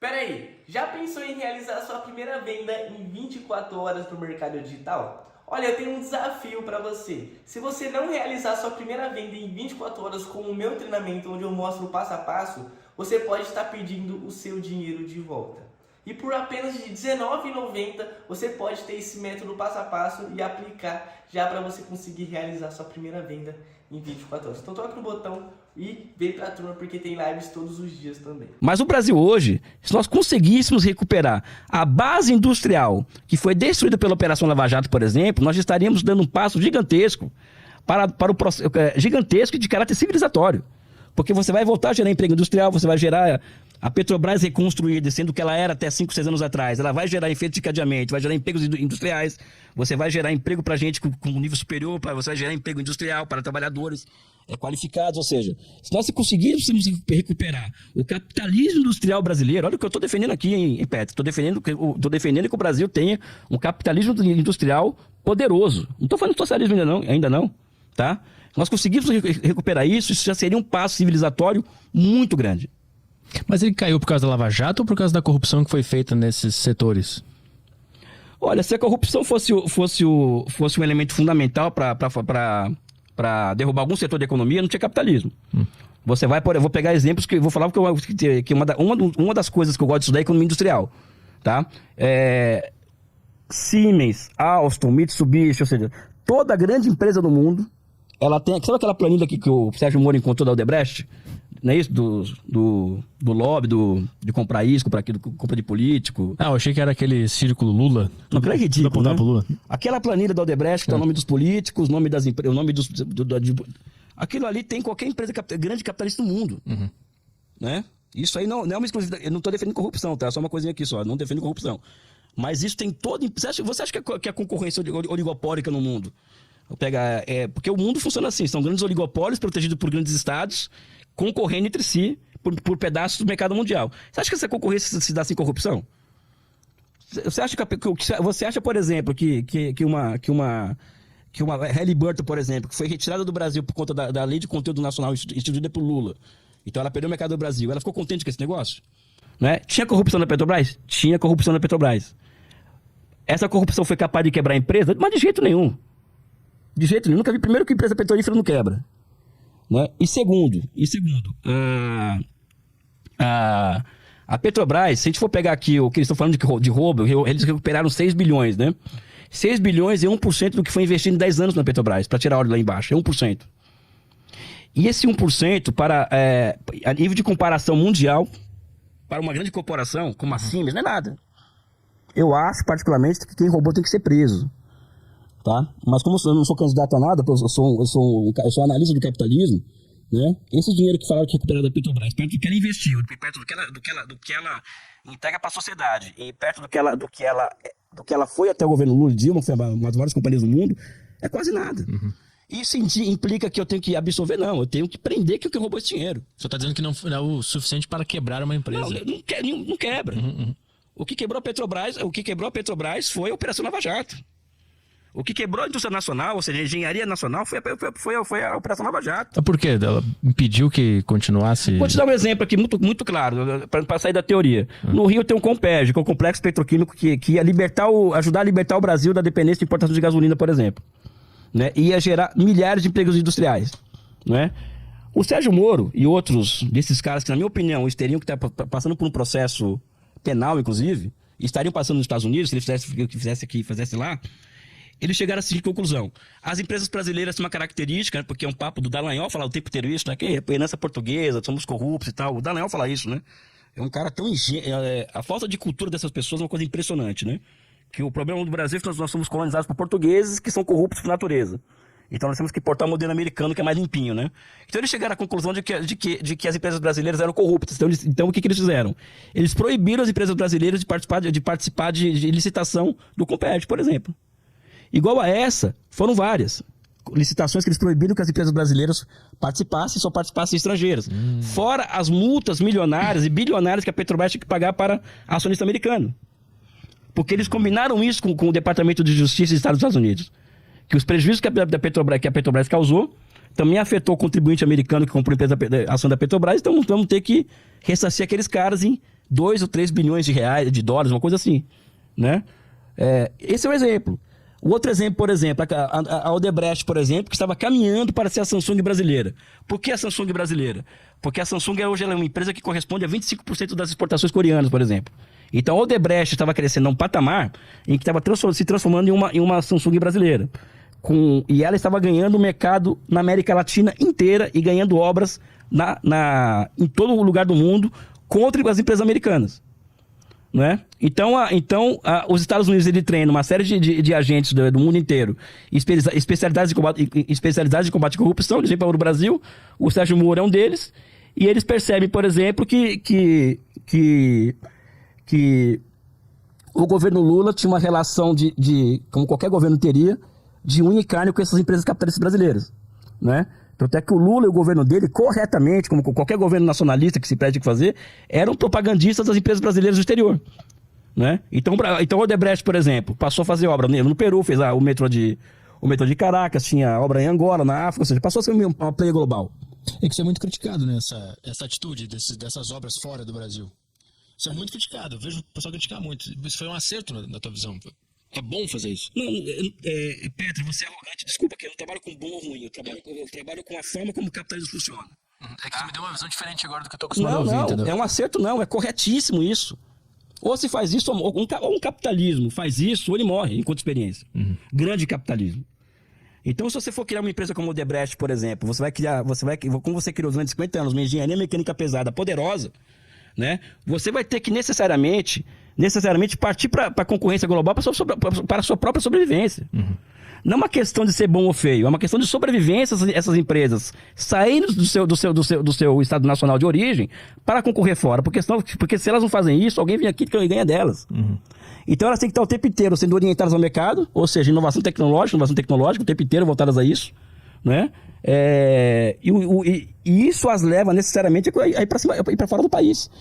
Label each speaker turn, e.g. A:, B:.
A: Peraí, já pensou em realizar sua primeira venda em 24 horas no mercado digital? Olha, eu tenho um desafio para você. Se você não realizar sua primeira venda em 24 horas com o meu treinamento, onde eu mostro o passo a passo, você pode estar pedindo o seu dinheiro de volta. E por apenas de R$19,90 você pode ter esse método passo a passo e aplicar já para você conseguir realizar sua primeira venda em 24 horas. Então toca no botão e vem para a turma porque tem lives todos os dias também.
B: Mas o Brasil hoje, se nós conseguíssemos recuperar a base industrial que foi destruída pela Operação Lava Jato, por exemplo, nós estaríamos dando um passo gigantesco para o processo gigantesco de caráter civilizatório. Porque você vai voltar a gerar emprego industrial, você vai gerar a Petrobras reconstruída, sendo que ela era até 5, 6 anos atrás. Ela vai gerar efeito de cadeamento, vai gerar empregos industriais, você vai gerar emprego para gente com nível superior, você vai gerar emprego industrial para trabalhadores qualificados. Ou seja, se nós conseguirmos recuperar o capitalismo industrial brasileiro, olha o que eu estou defendendo aqui, em Petro. Estou defendendo que o Brasil tenha um capitalismo industrial poderoso. Não estou falando de socialismo ainda não, tá? Nós conseguimos recuperar isso já seria um passo civilizatório muito grande.
C: Mas ele caiu por causa da Lava Jato ou por causa da corrupção que foi feita nesses setores?
B: Olha, se a corrupção fosse um elemento fundamental para derrubar algum setor da economia, não tinha capitalismo. Você vai, eu vou pegar exemplos que eu vou falar que uma das coisas que eu gosto de estudar é economia industrial, tá? Siemens, Alstom, Mitsubishi, ou seja, toda grande empresa do mundo, ela tem, sabe aquela planilha que o Sérgio Moro encontrou da Odebrecht? Não é isso? Do lobby, de comprar isso, comprar aquilo, compra de político.
C: Ah, eu achei que era aquele círculo Lula.
B: Não, aquilo é ridículo, né?
C: Lula.
B: Aquela planilha da Odebrecht, que tá o nome dos políticos, o nome das empresas, o nome aquilo ali tem qualquer empresa grande capitalista do mundo. Uhum. Né? Isso aí não é uma exclusividade. Eu não tô defendendo corrupção, tá? Só uma coisinha aqui só, não defendo corrupção. Mas isso tem todo... Você acha que a concorrência oligopólica no mundo? Porque o mundo funciona assim, são grandes oligopólios protegidos por grandes estados, concorrendo entre si por pedaços do mercado mundial. Você acha que essa concorrência se dá sem corrupção? Você acha, por exemplo, que uma Halliburton, por exemplo, que foi retirada do Brasil por conta da lei de conteúdo nacional instituída por Lula, então ela perdeu o mercado do Brasil, ela ficou contente com esse negócio? Né? Tinha corrupção na Petrobras? Tinha corrupção na Petrobras. Essa corrupção foi capaz de quebrar a empresa? Mas de jeito nenhum. De jeito nenhum. Nunca vi, primeiro, que empresa petrolífera não quebra. Né? E segundo, a Petrobras, se a gente for pegar aqui o que eles estão falando de roubo, eles recuperaram 6 bilhões, né? 6 bilhões é 1% do que foi investido em 10 anos na Petrobras, para tirar óleo lá embaixo, é 1%. E esse 1%, a nível de comparação mundial, para uma grande corporação como a Siemens, não é nada. Eu acho, particularmente, que quem roubou tem que ser preso. Tá? Mas como eu não sou candidato a nada, eu sou analista do capitalismo, né? Esse dinheiro que falaram que recuperaram da Petrobras, perto do que ela investiu, perto do que ela entrega para a sociedade, e perto do que ela foi até o governo Lula e Dilma, que foi uma das maiores companhias do mundo, é quase nada. Uhum. Isso implica que eu tenho que absorver? Não, eu tenho que prender que roubou esse dinheiro.
C: Você está dizendo que não é o suficiente para quebrar uma empresa?
B: Não quebra. Uhum. O que quebrou a Petrobras foi a Operação Lava Jato. O que quebrou a indústria nacional, ou seja, a engenharia nacional, foi a Operação Lava Jato.
C: Por quê? Ela impediu que continuasse...
B: Vou te dar um exemplo aqui muito claro, para sair da teoria. No Rio tem um Compeg, que é um complexo petroquímico que ia ajudar a libertar o Brasil da dependência de importação de gasolina, por exemplo. Né? E ia gerar milhares de empregos industriais. Né? O Sérgio Moro e outros desses caras que, na minha opinião, teriam que estar passando por um processo penal, inclusive, e estariam passando nos Estados Unidos, se ele fizesse o que fizesse aqui, fizesse lá, eles chegaram a seguinte conclusão. As empresas brasileiras têm uma característica, né, porque é um papo do Dallagnol falar o tempo inteiro isso, né, que é herança portuguesa, somos corruptos e tal. O Dallagnol fala isso, né? É um cara tão a falta de cultura dessas pessoas é uma coisa impressionante, né? Que o problema do Brasil é que nós somos colonizados por portugueses que são corruptos por natureza. Então nós temos que importar o modelo americano, que é mais limpinho, né? Então eles chegaram à conclusão de que as empresas brasileiras eram corruptas. Então o que eles fizeram? Eles proibiram as empresas brasileiras de participar de licitação do Compeg, por exemplo. Igual a essa, foram várias licitações que eles proibiram que as empresas brasileiras participassem, só participassem estrangeiras. Fora as multas milionárias e bilionárias que a Petrobras tinha que pagar para acionista americano. Porque eles combinaram isso com o Departamento de Justiça dos Estados Unidos. Que os prejuízos que a Petrobras causou também afetou o contribuinte americano que comprou a ação da Petrobras, então vamos ter que ressarcir aqueles caras em 2 ou 3 bilhões de dólares, uma coisa assim, né? Esse é o exemplo. O outro exemplo, por exemplo, a Odebrecht, por exemplo, que estava caminhando para ser a Samsung brasileira. Por que a Samsung brasileira? Porque a Samsung hoje ela é uma empresa que corresponde a 25% das exportações coreanas, por exemplo. Então a Odebrecht estava crescendo a um patamar em que estava se transformando em uma Samsung brasileira. E ela estava ganhando o mercado na América Latina inteira e ganhando obras em todo lugar do mundo contra as empresas americanas. Né? Então, os Estados Unidos ele treinam uma série de agentes do mundo inteiro, especializados em combate à corrupção, por exemplo, no Brasil, o Sérgio Moro é um deles, e eles percebem, por exemplo, que o governo Lula tinha uma relação como qualquer governo teria, de unha e carne com essas empresas capitalistas brasileiras, né? Tanto é que o Lula e o governo dele, corretamente, como qualquer governo nacionalista que se preze fazer, eram propagandistas das empresas brasileiras do exterior, né? Então o Odebrecht, por exemplo, passou a fazer obra no Peru, fez o metrô de Caracas, tinha obra em Angola, na África, ou seja, passou a ser uma player global.
C: É que isso é muito criticado, né? Essa atitude dessas obras fora do Brasil. Isso é muito criticado. Eu vejo o pessoal criticar muito. Isso foi um acerto na tua visão. É bom fazer isso?
B: Não, Pedro, você é arrogante. Desculpa, que eu não trabalho com bom ou ruim. Eu trabalho com a forma como o capitalismo funciona.
C: É que você me deu uma visão diferente agora do que eu tô acostumado a ouvir, entendeu?
B: É um acerto não. É corretíssimo isso. Ou se faz isso, ou um capitalismo faz isso, ou ele morre, enquanto experiência. Grande capitalismo. Então, se você for criar uma empresa como o Odebrecht, por exemplo, como você criou durante 50 anos, uma engenharia mecânica pesada, poderosa, né? Você vai ter que necessariamente partir para a concorrência global para a sua própria sobrevivência. Não é uma questão de ser bom ou feio, é uma questão de sobrevivência essas empresas saindo do seu estado nacional de origem para concorrer fora, porque se elas não fazem isso, alguém vem aqui e ganha delas. Então elas têm que estar o tempo inteiro sendo orientadas ao mercado, ou seja, inovação tecnológica, o tempo inteiro voltadas a isso, né? E isso as leva necessariamente a ir para fora do país.